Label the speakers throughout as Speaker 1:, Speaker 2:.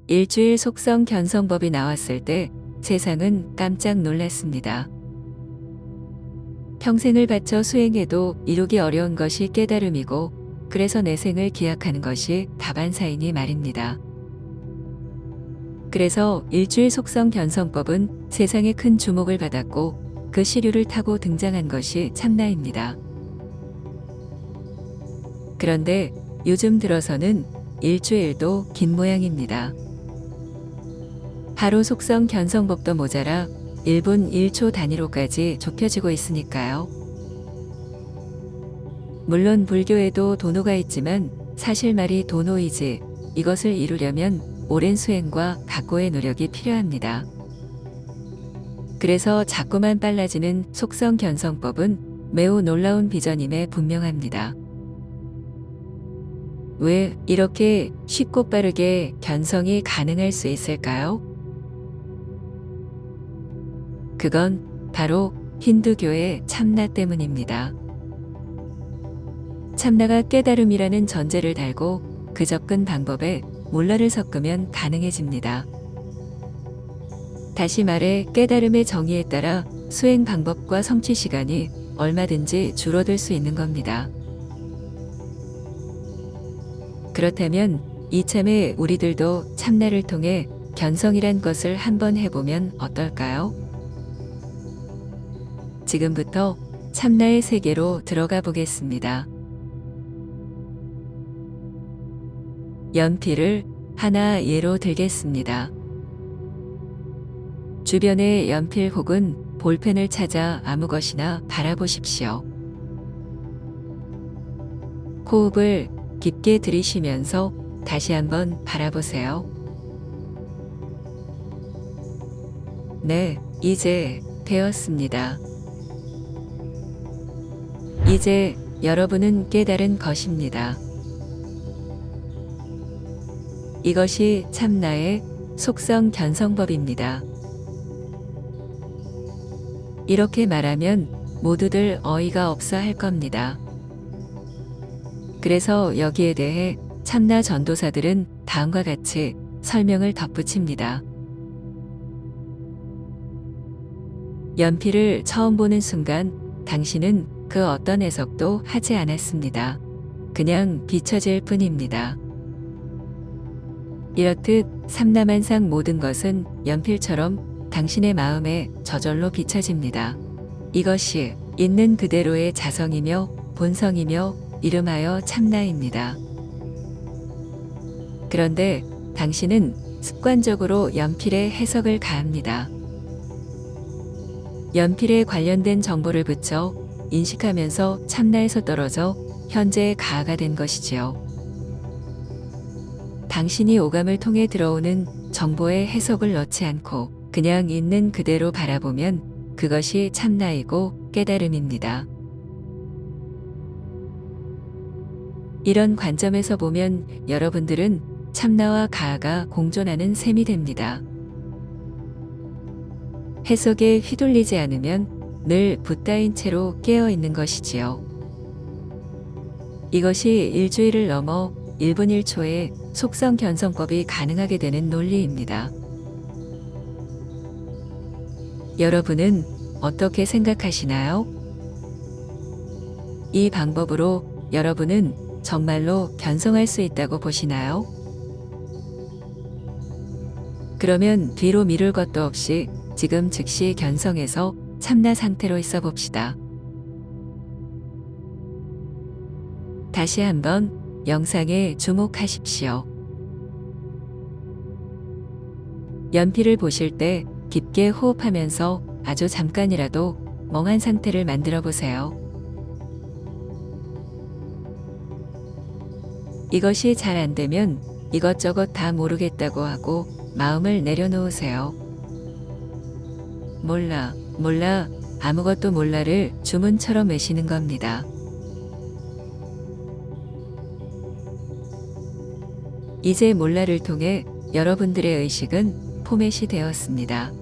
Speaker 1: 일주일 속성 견성법이 나왔을 때 세상은 깜짝 놀랐습니다. 평생을 바쳐 수행해도 이루기 어려운 것이 깨달음이고, 그래서 내 생을 기약하는 것이 다반사이니 말입니다. 그래서 일주일 속성 견성법은 세상에 큰 주목을 받았고, 그 시류를 타고 등장한 것이 참나입니다. 그런데 요즘 들어서는 일주일도 긴 모양입니다. 하루 속성 견성법도 모자라 1분 1초 단위로까지 좁혀지고 있으니까요. 물론 불교에도 도노가 있지만 사실 말이 도노이지, 이것을 이루려면 오랜 수행과 각고의 노력이 필요합니다. 그래서 자꾸만 빨라지는 속성 견성법은 매우 놀라운 비전임에 분명합니다. 왜 이렇게 쉽고 빠르게 견성이 가능할 수 있을까요? 그건 바로 힌두교의 참나 때문입니다. 참나가 깨달음이라는 전제를 달고 그 접근 방법에 몰라를 섞으면 가능해집니다. 다시 말해 깨달음의 정의에 따라 수행 방법과 성취 시간이 얼마든지 줄어들 수 있는 겁니다. 그렇다면 이참에 우리들도 참나를 통해 견성이란 것을 한번 해보면 어떨까요? 지금부터 참나의 세계로 들어가 보겠습니다. 연필을 하나 예로 들겠습니다. 주변에 연필 혹은 볼펜을 찾아 아무 것이나 바라보십시오. 호흡을 깊게 들이쉬면서 다시 한번 바라보세요. 네, 이제 되었습니다. 이제 여러분은 깨달은 것입니다. 이것이 참나의 속성 견성법입니다. 이렇게 말하면 모두들 어이가 없어 할 겁니다. 그래서 여기에 대해 참나 전도사들은 다음과 같이 설명을 덧붙입니다. 연필을 처음 보는 순간 당신은 그 어떤 해석도 하지 않았습니다. 그냥 비춰질 뿐입니다. 이렇듯 삼라만상 모든 것은 연필처럼 당신의 마음에 저절로 비춰집니다. 이것이 있는 그대로의 자성이며 본성이며 이름하여 참나입니다. 그런데 당신은 습관적으로 연필에 해석을 가합니다. 연필에 관련된 정보를 붙여 인식하면서 참나에서 떨어져 현재의 가하가 된 것이지요. 당신이 오감을 통해 들어오는 정보에 해석을 넣지 않고 그냥 있는 그대로 바라보면 그것이 참나이고 깨달음입니다. 이런 관점에서 보면 여러분들은 참나와 가하가 공존하는 셈이 됩니다. 해석에 휘둘리지 않으면 늘 붓다인 채로 깨어있는 것이지요. 이것이 일주일을 넘어 1분 1초에 속성 견성법이 가능하게 되는 논리입니다. 여러분은 어떻게 생각하시나요? 이 방법으로 여러분은 정말로 견성할 수 있다고 보시나요? 그러면 뒤로 미룰 것도 없이 지금 즉시 견성해서 참나 상태로 있어 봅시다. 다시 한번 영상에 주목하십시오. 연필을 보실 때 깊게 호흡하면서 아주 잠깐이라도 멍한 상태를 만들어 보세요. 이것이 잘 안 되면 이것저것 다 모르겠다고 하고 마음을 내려놓으세요. 몰라, 아무것도 몰라를 주문처럼 외시는 겁니다. 이제 몰라를 통해 여러분들의 의식은 포맷이 되었습니다.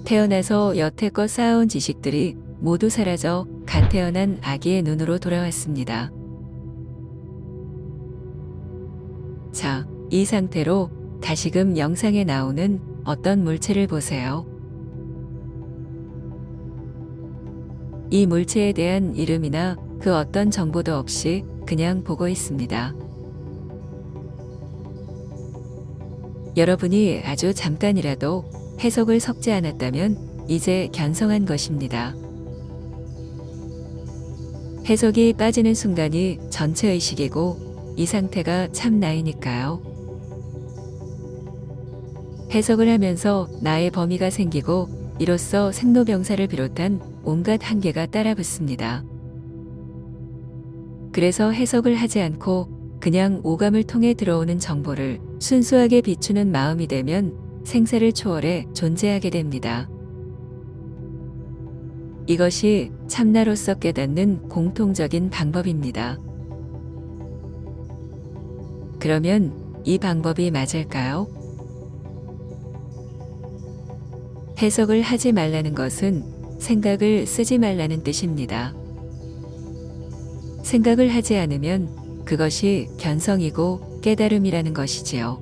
Speaker 1: 태어나서 여태껏 쌓아온 지식들이 모두 사라져 갓 태어난 아기의 눈으로 돌아왔습니다. 자, 이 상태로 다시금 영상에 나오는 어떤 물체를 보세요. 이 물체에 대한 이름이나 그 어떤 정보도 없이 그냥 보고 있습니다. 여러분이 아주 잠깐이라도 해석을 섞지 않았다면 이제 견성한 것입니다. 해석이 빠지는 순간이 전체 의식이고 이 상태가 참나이니까요. 해석을 하면서 나의 범위가 생기고 이로써 생로병사를 비롯한 온갖 한계가 따라붙습니다. 그래서 해석을 하지 않고 그냥 오감을 통해 들어오는 정보를 순수하게 비추는 마음이 되면 생사를 초월해 존재하게 됩니다. 이것이 참나로서 깨닫는 공통적인 방법입니다. 그러면 이 방법이 맞을까요? 해석을 하지 말라는 것은 생각을 쓰지 말라는 뜻입니다. 생각을 하지 않으면 그것이 견성이고 깨달음이라는 것이지요.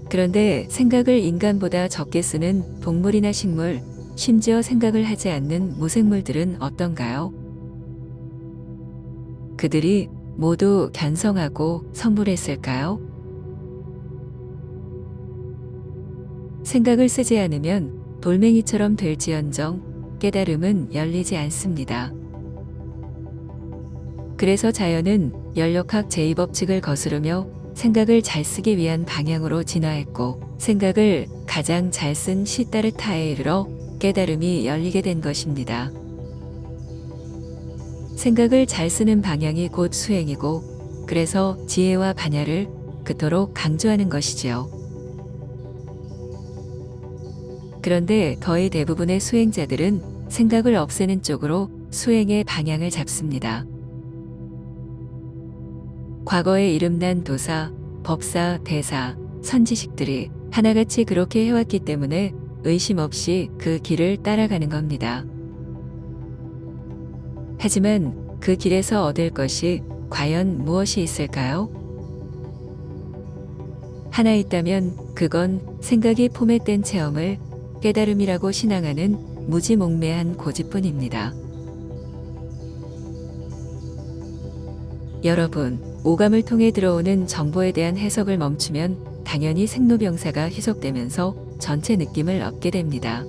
Speaker 1: 그런데 생각을 인간보다 적게 쓰는 동물이나 식물, 심지어 생각을 하지 않는 무생물들은 어떤가요? 그들이 모두 견성하고 성불했을까요? 생각을 쓰지 않으면 돌멩이처럼 될지언정 깨달음은 열리지 않습니다. 그래서 자연은 연력학 제2법칙을 거스르며 생각을 잘 쓰기 위한 방향으로 진화했고 생각을 가장 잘 쓴 시타르타에 이르러 깨달음이 열리게 된 것입니다. 생각을 잘 쓰는 방향이 곧 수행이고 그래서 지혜와 반야를 그토록 강조하는 것이지요. 그런데 거의 대부분의 수행자들은 생각을 없애는 쪽으로 수행의 방향을 잡습니다. 과거에 이름난 도사, 법사, 대사, 선지식들이 하나같이 그렇게 해왔기 때문에 의심 없이 그 길을 따라가는 겁니다. 하지만 그 길에서 얻을 것이 과연 무엇이 있을까요? 하나 있다면 그건 생각이 포맷된 체험을 깨달음이라고 신앙하는 무지몽매한 고집뿐입니다. 여러분, 오감을 통해 들어오는 정보에 대한 해석을 멈추면 당연히 생로병사가 희석되면서 전체 느낌을 얻게 됩니다.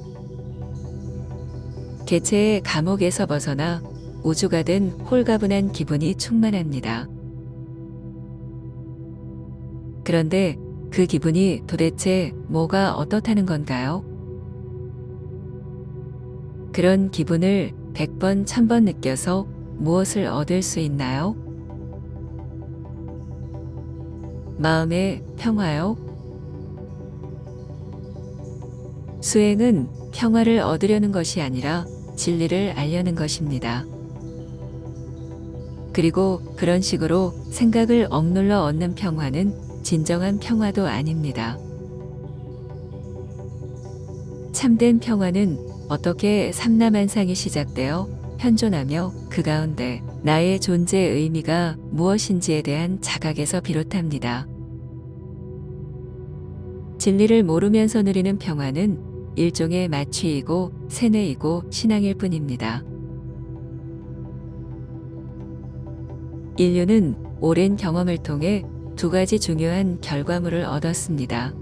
Speaker 1: 개체의 감옥에서 벗어나 우주가 된 홀가분한 기분이 충만합니다. 그런데 그 기분이 도대체 뭐가 어떻다는 건가요? 그런 기분을 100번, 1000번 느껴서 무엇을 얻을 수 있나요? 마음의 평화요? 수행은 평화를 얻으려는 것이 아니라 진리를 알려는 것입니다. 그리고 그런 식으로 생각을 억눌러 얻는 평화는 진정한 평화도 아닙니다. 참된 평화는 어떻게 삼라만상이 시작되어 현존하며 그 가운데 나의 존재의 의미가 무엇인지에 대한 자각에서 비롯합니다. 진리를 모르면서 누리는 평화는 일종의 마취이고 세뇌이고 신앙일 뿐입니다. 인류는 오랜 경험을 통해 두 가지 중요한 결과물을 얻었습니다.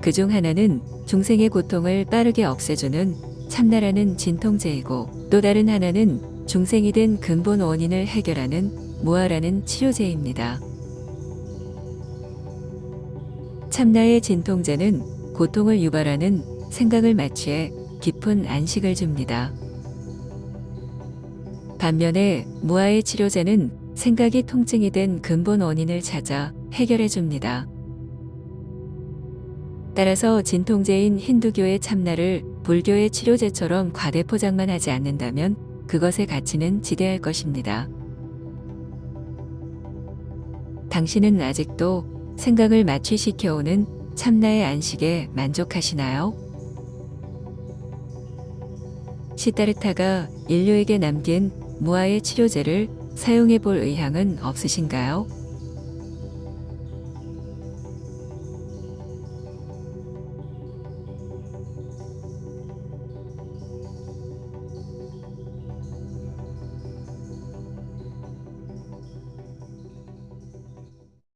Speaker 1: 그중 하나는 중생의 고통을 빠르게 없애주는 참나라는 진통제이고 또 다른 하나는 중생이 된 근본 원인을 해결하는 무아라는 치료제입니다. 참나의 진통제는 고통을 유발하는 생각을 마취해 깊은 안식을 줍니다. 반면에 무아의 치료제는 생각이 통증이 된 근본 원인을 찾아 해결해 줍니다. 따라서 진통제인 힌두교의 참나를 불교의 치료제처럼 과대포장만 하지 않는다면 그것의 가치는 지대할 것입니다. 당신은 아직도 생각을 마취시켜오는 참나의 안식에 만족하시나요? 시타르타가 인류에게 남긴 무아의 치료제를 사용해 볼 의향은 없으신가요?